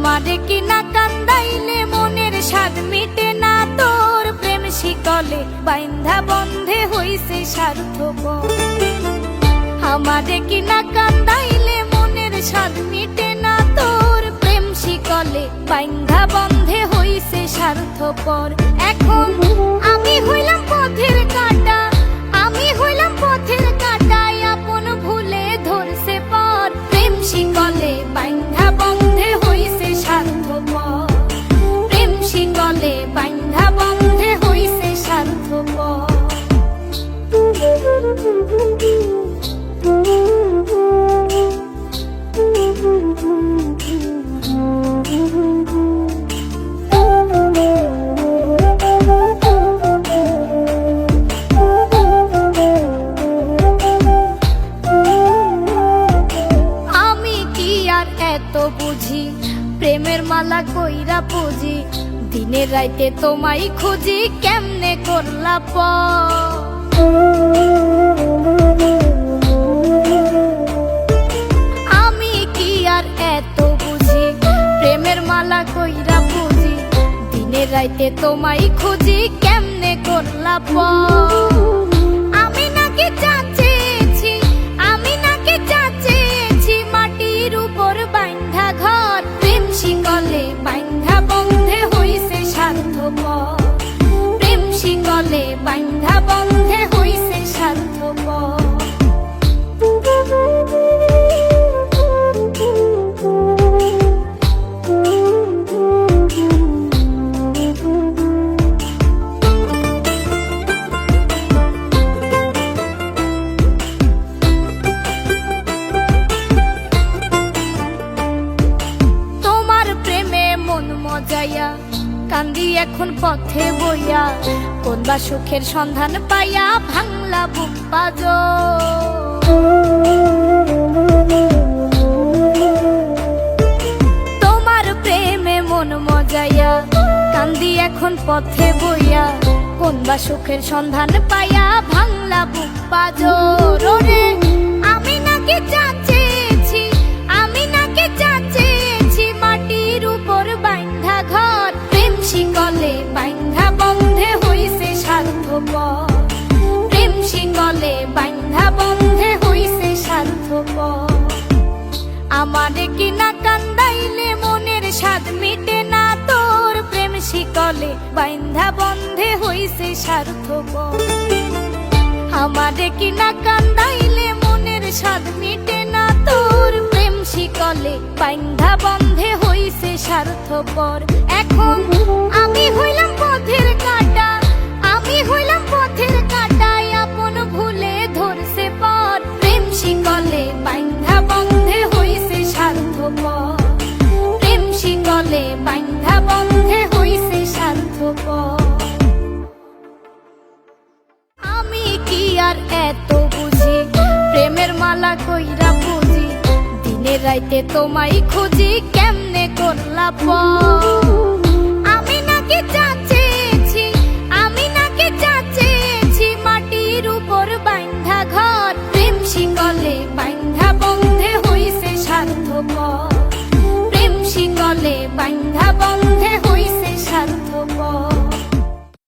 আমারে কি না কান্দাইলে মনের স্বাদ মিটে না তোর প্রেম শিকলে বাইন্ধা বন্ধে হইছে স্বার্থপর। আমারে কি না কান্দাইলে মনের স্বাদ মিটে না তোর প্রেম শিকলে বাইন্ধা বন্ধে হইছে স্বার্থপর। এখন আমি হইলাম পথের কাঁটা, আমি হইলাম পথের কাঁটায় আপন ভুলে ধরছে পর প্রেম শিকলে বাইন্ধা বন্ধে হইছে স্বার্থপর। প্রেম শিকলে বাইন্ধা বন্ধে হইছে স্বার্থপর। এত বুঝি প্রেমের মালা কইরা পুজি, দিনের রাইতে তোমায় খুঁজি কেমনে করলা আমি কি আর এত বুঝি প্রেমের মালা কইরা পুজি, দিনের রাইতে তোমায় খুঁজি কেমনে করলা আমি নাকি চাচেছি, আমি নাকি চাচেছি মাটির উপর বাইন্ধা ঘর প্রেম শিকলে বাইন্ধা বন্ধে হইছে স্বার্থপর। প্রেম শিকলে বাইন্ধা বন্ধে হইছে স্বার্থপর। মজাইয়া কান্দি এখন পথে বইয়া, কোন বা সুখের সন্ধান পাইয়া ভাঙলা বুক বাজো। তোমার প্রেমে মন মজাইয়া কান্দি এখন পথে বইয়া, কোন বা সুখের সন্ধান পাইয়া ভাঙলা বুক বাজো। রে আমি নাকি চাচেছি, আমি নাকি চাচেছি মাটির উপর বাইন্ধা ঘর প্রেম শিকলে বাইন্ধা বন্ধে হইছে স্বার্থপর। প্রেম শিকলে বাইন্ধা বন্ধে হইছে স্বার্থপর। আমারে কি না কান্দাইলে মনের স্বাদ মিটে না তোর প্রেম শিকলে বাইন্ধা বন্ধে হইছে স্বার্থপর। আমারে কি না কান্দাইলে মনের স্বাদ মিটে না তোর প্রেম শিকলে বাইন্ধা বন্ধে হইছে স্বার্থপর। এখন আমি হইলাম পথের কাঁটা, আমি হইলাম পথের কাঁটায় আপন ভুলে ধরছে পর প্রেম শিকলে বাইন্ধা বন্ধে হইছে স্বার্থপর। প্রেম শিকলে বাইন্ধা বন্ধে হইছে স্বার্থপর। আমি কি আর এত বুঝি প্রেমের মালা কইরা পুজি, দিনের রাইতে তোমায় খুঁজি কেমনে করলা